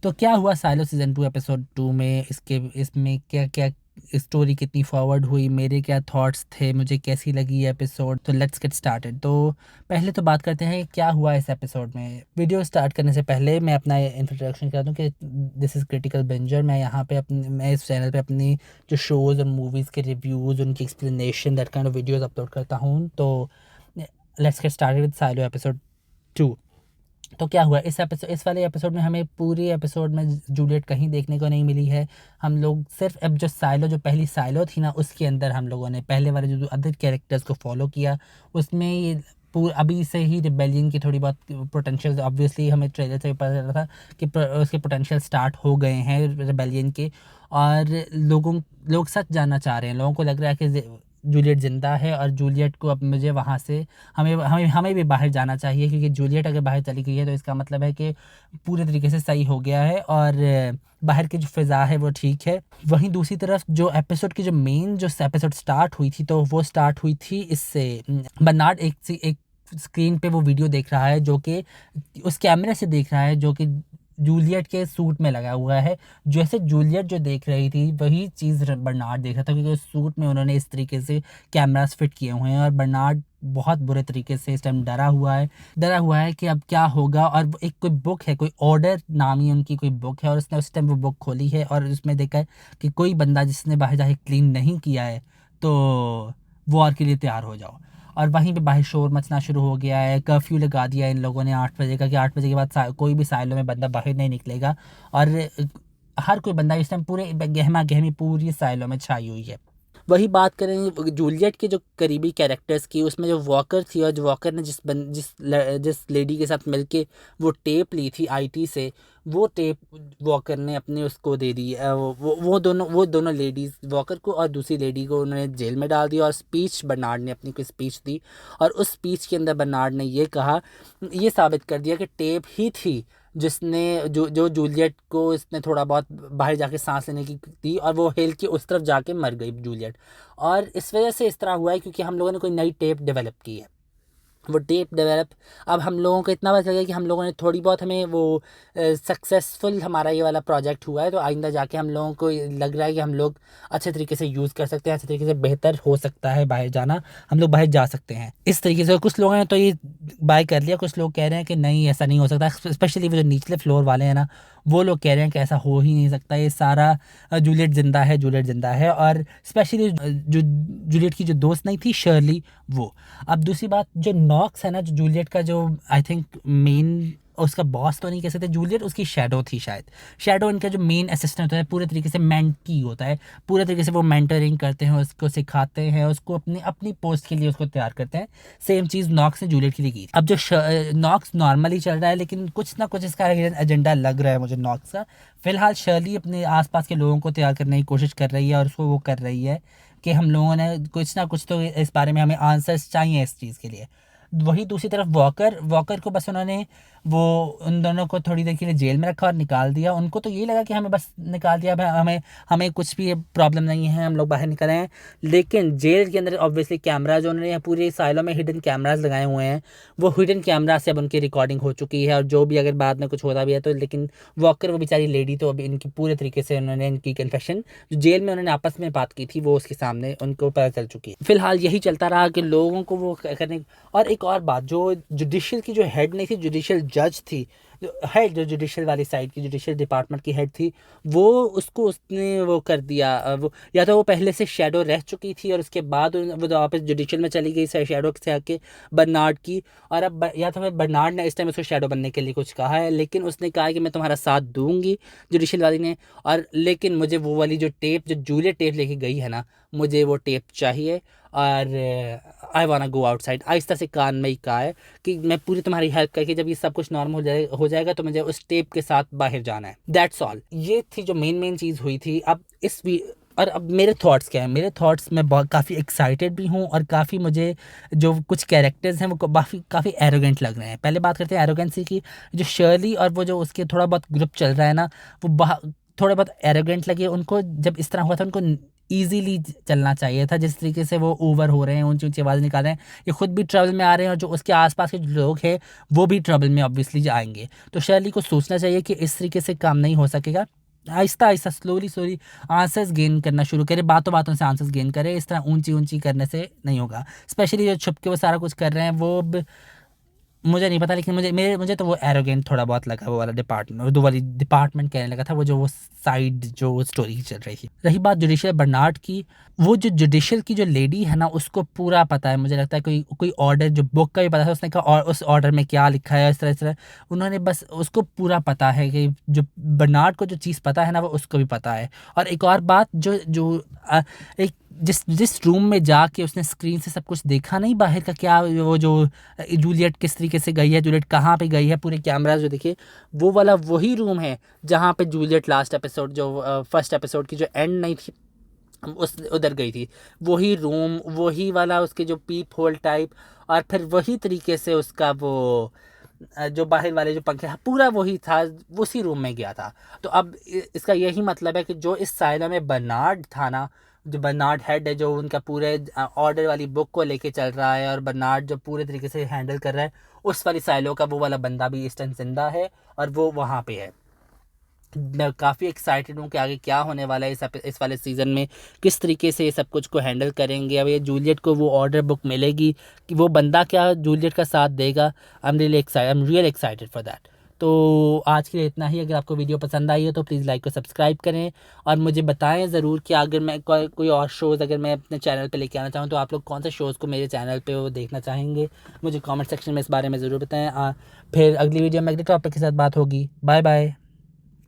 तो क्या हुआ साइलो सीज़न 2 एपिसोड 2 में, इसमें क्या-क्या स्टोरी कितनी फॉरवर्ड हुई, मेरे क्या थॉट्स थे, मुझे कैसी लगी ये एपिसोड। तो लेट्स गेट स्टार्टेड। तो पहले तो बात करते हैं क्या हुआ इस एपिसोड में। वीडियो स्टार्ट करने से पहले मैं अपना इंट्रोडक्शन कर दूं कि दिस इज़ क्रिटिकल बिंजर। मैं यहाँ पे मैं इस चैनल पे अपनी जो शोज़ और मूवीज़ के रिव्यूज़, उनकी explanation, that kind of videos upload करता हूँ। तो let's get started with silo episode 2। तो क्या हुआ इस वाले एपिसोड में, हमें पूरी एपिसोड में जूलियट कहीं देखने को नहीं मिली है। हम लोग सिर्फ अब जो पहली साइलो थी ना, उसके अंदर हम लोगों ने पहले वाले जो अदर कैरेक्टर्स को फॉलो किया। उसमें ये अभी से ही रिबेलियन की थोड़ी बहुत पोटेंशियल, ऑब्वियसली हमें ट्रेलर से पता चला था कि उसके पोटेंशियल स्टार्ट हो गए हैं रिबेलियन के। और लोग सच जानना चाह रहे हैं। लोगों को लग रहा है कि जूलियट ज़िंदा है, और जूलियट को अब मुझे वहाँ से हमें हमें हमें भी बाहर जाना चाहिए, क्योंकि जूलियट अगर बाहर चली गई है तो इसका मतलब है कि पूरे तरीके से सही हो गया है, और बाहर की जो फ़िज़ा है वो ठीक है। वहीं दूसरी तरफ जो एपिसोड की जो एपिसोड स्टार्ट हुई थी, तो वो स्टार्ट हुई थी इससे। बर्नार्ड एक स्क्रीन पे वो वीडियो देख रहा है, जो कि उस कैमरे से देख रहा है जो कि जूलियट के सूट में लगा हुआ है। जैसे जूलियट जो देख रही थी वही चीज़ बर्नार्ड देख रहा था, क्योंकि उस सूट में उन्होंने इस तरीके से कैमरास फिट किए हुए हैं। और बर्नार्ड बहुत बुरे तरीके से इस टाइम डरा हुआ है कि अब क्या होगा। और एक कोई बुक है, कोई ऑर्डर नामी उनकी कोई बुक है, और उसने उस टाइम वो बुक खोली है और उसमें देखा है कि कोई बंदा जिसने बाहर जाके क्लीन नहीं किया है तो वॉर के लिए तैयार हो जाओ। और वहीं पे बाहर शोर मचना शुरू हो गया है। कर्फ्यू लगा दिया इन लोगों ने 8 बजे का, कि 8 बजे के बाद कोई भी साइलो में बंदा बाहर नहीं निकलेगा। और हर कोई बंदा इस टाइम पूरे गहमा गहमी पूरी साइलो में छाई हुई है। वही बात करें जूलियट के जो करीबी कैरेक्टर्स की, उसमें जो वॉकर थी, और जो वॉकर ने जिस लेडी के साथ मिलके वो टेप ली थी आईटी से, वो टेप वॉकर ने अपने उसको दे दी। वो दोनों लेडीज़, वॉकर को और दूसरी लेडी को, उन्होंने जेल में डाल दिया। और स्पीच बर्नार्ड ने अपनी कोई स्पीच दी, और उस स्पीच के अंदर बर्नार्ड ने ये साबित कर दिया कि टेप ही थी जिसने जो जूलियट को इसने थोड़ा बहुत बाहर जाके सांस लेने की दी, और वो हेल के उस तरफ जाके मर गई जूलियट। और इस वजह से इस तरह हुआ है क्योंकि हम लोगों ने कोई नई टेप डेवलप की है। वो टेप डेवलप, अब हम लोगों को इतना पता चल गया कि हम लोगों ने थोड़ी बहुत, हमें वो सक्सेसफुल हमारा ये वाला प्रोजेक्ट हुआ है। तो आइंदा जाके हम लोगों को लग रहा है कि हम लोग अच्छे तरीके से यूज़ कर सकते हैं, अच्छे तरीके से बेहतर हो सकता है बाहर जाना, हम लोग बाहर जा सकते हैं इस तरीके से। कुछ लोगों ने तो ये बाय कर लिया, कुछ लोग कह रहे हैं कि नहीं, ऐसा नहीं हो सकता। स्पेशली वो जो निचले फ्लोर वाले हैं ना, वो लोग कह रहे हैं कि ऐसा हो ही नहीं सकता, ये सारा जूलियट ज़िंदा है। और स्पेशली जो जूलियट की जो दोस्त नहीं थी, शर्ली, वो। अब दूसरी बात, जो नॉक्स है ना, जो जूलियट का जो आई थिंक मेन, उसका बॉस तो नहीं कह सकते जूलियट, उसकी शैडो थी शायद। शैडो इनका जो मेन असिस्टेंट होता है, पूरे तरीके से मेंटी होता है, पूरे तरीके से वो मेंटरिंग करते हैं, उसको सिखाते हैं, उसको अपनी अपनी पोस्ट के लिए उसको तैयार करते हैं। सेम चीज़ नॉक्स ने जूलियट के लिए की। अब जो नॉक्स नॉर्मली चल रहा है, लेकिन कुछ ना कुछ इसका एजेंडा लग रहा है मुझे नॉक्स का। फिलहाल शर्ली अपने आसपास के लोगों को तैयार करने की कोशिश कर रही है, और उसको वो कर रही है कि हम लोगों ने कुछ ना कुछ तो इस बारे में, हमें आंसर्स चाहिए इस चीज़ के लिए। वही दूसरी तरफ वॉकर को बस उन्होंने वो उन दोनों को थोड़ी देर के लिए जेल में रखा और निकाल दिया। उनको तो ये लगा कि हमें बस निकाल दिया, हमें हमें कुछ भी प्रॉब्लम नहीं है, हम लोग बाहर निकल आए हैं। लेकिन जेल के अंदर ऑब्वियसली कैमरा, जो उन्होंने पूरे साइलों में हिडन कैमरास लगाए हुए हैं, वो हिडन कैमरा से अब उनकी रिकॉर्डिंग हो चुकी है। और जो भी अगर बाद में कुछ होता भी है तो, लेकिन वॉकर, वो बेचारी लेडी, तो अभी इनकी पूरे तरीके से उन्होंने इनकी कन्फेशन जो जेल में उन्होंने आपस में बात की थी, वो उसके सामने उनको पता चल चुकी है। फिलहाल यही चलता रहा कि लोगों को वो करने। और एक और बात, जो जुडिशियल की जो हेड नहीं थी, जुडिशियल जज थी, जो जुडिशियल वाली साइड की, जुडिशियल डिपार्टमेंट की हेड थी, वो उसने वो कर दिया। वो या तो वो पहले से शैडो रह चुकी थी, और उसके बाद वो तो वापस जुडिशियल में चली गई शैडो से आके बर्नार्ड की। और अब या तो बर्नार्ड ने इस टाइम उसको शैडो बनने के लिए कुछ कहा है, लेकिन उसने कहा है कि मैं तुम्हारा साथ दूंगी, जुडिशियल वाली ने। और लेकिन मुझे वो वाली जो जूलियट टेप लेके गई है ना, मुझे वो टेप चाहिए। और आई वाना गो आउटसाइड, आहिस्ता से कान में ही कहा है कि मैं पूरी तुम्हारी हेल्प करके जब ये सब कुछ नॉर्मल हो जाएगा तो मुझे उस टेप के साथ बाहर जाना है। That's all. ये थी जो मेन चीज़ हुई थी। और अब मेरे थॉट्स क्या हैं? मेरे थॉट्स, मैं बहुत काफ़ी एक्साइटेड भी हूँ, और काफ़ी मुझे जो कुछ कैरेक्टर्स हैं वो काफ़ी एरोगेंट लग रहे हैं। पहले बात करते हैं एरोगेंसी की। जो शर्ली और वो जो उसके थोड़ा बहुत ग्रुप चल रहा है ना, वो थोड़ा बहुत एरोगेंट लगे। उनको जब इस तरह हुआ था, उनको ईज़िली चलना चाहिए था। जिस तरीके से वो ओवर हो रहे हैं, ऊँची-ऊँची आवाज़ निकाल रहे हैं, ये खुद भी ट्रबल में आ रहे हैं और जो उसके आस-पास के जो लोग हैं, वो भी ट्रबल में ऑब्वियसली आएँगे। तो शर्ली को सोचना चाहिए कि इस तरीके से काम नहीं हो सकेगा। आहिस्ता-आहिस्ता, स्लोली आंसर्स गेन करना शुरू करे, बातों-बातों से आंसर्स गेन करे, इस तरह ऊँची-ऊँची करने से नहीं होगा। स्पेशली जो छुप के वो सारा कुछ कर रहे हैं, वो अब मुझे नहीं पता, लेकिन मुझे तो वो एरोगेंट थोड़ा बहुत लगा, वो वाला डिपार्टमेंट कहने लगा था, वो साइड जो स्टोरी चल रही थी। रही बात जुडिशियल बर्नार्ड की, वो जो जुडिशियल की जो लेडी है ना, उसको पूरा पता है, मुझे लगता है कोई ऑर्डर जो बुक का भी पता था, उसने कहा और उस ऑर्डर में क्या लिखा है, इस तरह उन्होंने बस उसको पूरा पता है कि जो बर्नार्ड को जो चीज़ पता है ना, वो उसको भी पता है। और एक और बात जो जो एक जिस रूम में जाके उसने स्क्रीन से सब कुछ देखा नहीं बाहर का, क्या वो जो जूलियट किस तरीके से गई है, जूलियट कहाँ पे गई है, पूरे कैमरा जो देखिए, वो वाला वही रूम है जहाँ पे जूलियट लास्ट एपिसोड जो फर्स्ट एपिसोड की जो एंड नहीं थी, उस उधर गई थी। वही रूम, वही वाला उसके जो पीप होल टाइप, और फिर वही तरीके से उसका वो जो बाहर वाले जो पंखे, पूरा वही था, उसी रूम में गया था। तो अब इसका यही मतलब है कि जो इस साइलो में बर्नार्ड था ना, जो बर्नार्ड हेड है, जो उनका पूरे ऑर्डर वाली बुक को लेके चल रहा है, और बर्नार्ड जो पूरे तरीके से हैंडल कर रहा है, उस वाली साइलो का वो वाला बंदा भी इस टाइम जिंदा है और वो वहाँ पे है। मैं काफ़ी एक्साइटेड हूँ कि आगे क्या होने वाला है इस वाले सीज़न में, किस तरीके से ये सब कुछ को हैंडल करेंगे। अब ये जूलियट को वो ऑर्डर बुक मिलेगी कि वो बंदा क्या जूलियट का साथ देगा। I am real excited for that. तो आज के लिए इतना ही। अगर आपको वीडियो पसंद आई हो तो प्लीज़ लाइक और सब्सक्राइब करें, और मुझे बताएं ज़रूर कि अगर मैं कोई और शोज़ अगर मैं अपने चैनल पे लेके आना चाहूँ, तो आप लोग कौन से शोज़ को मेरे चैनल पे वो देखना चाहेंगे, मुझे कमेंट सेक्शन में इस बारे में ज़रूर बताएं। फिर अगली वीडियो में अगले टॉपिक के साथ बात होगी। Bye bye.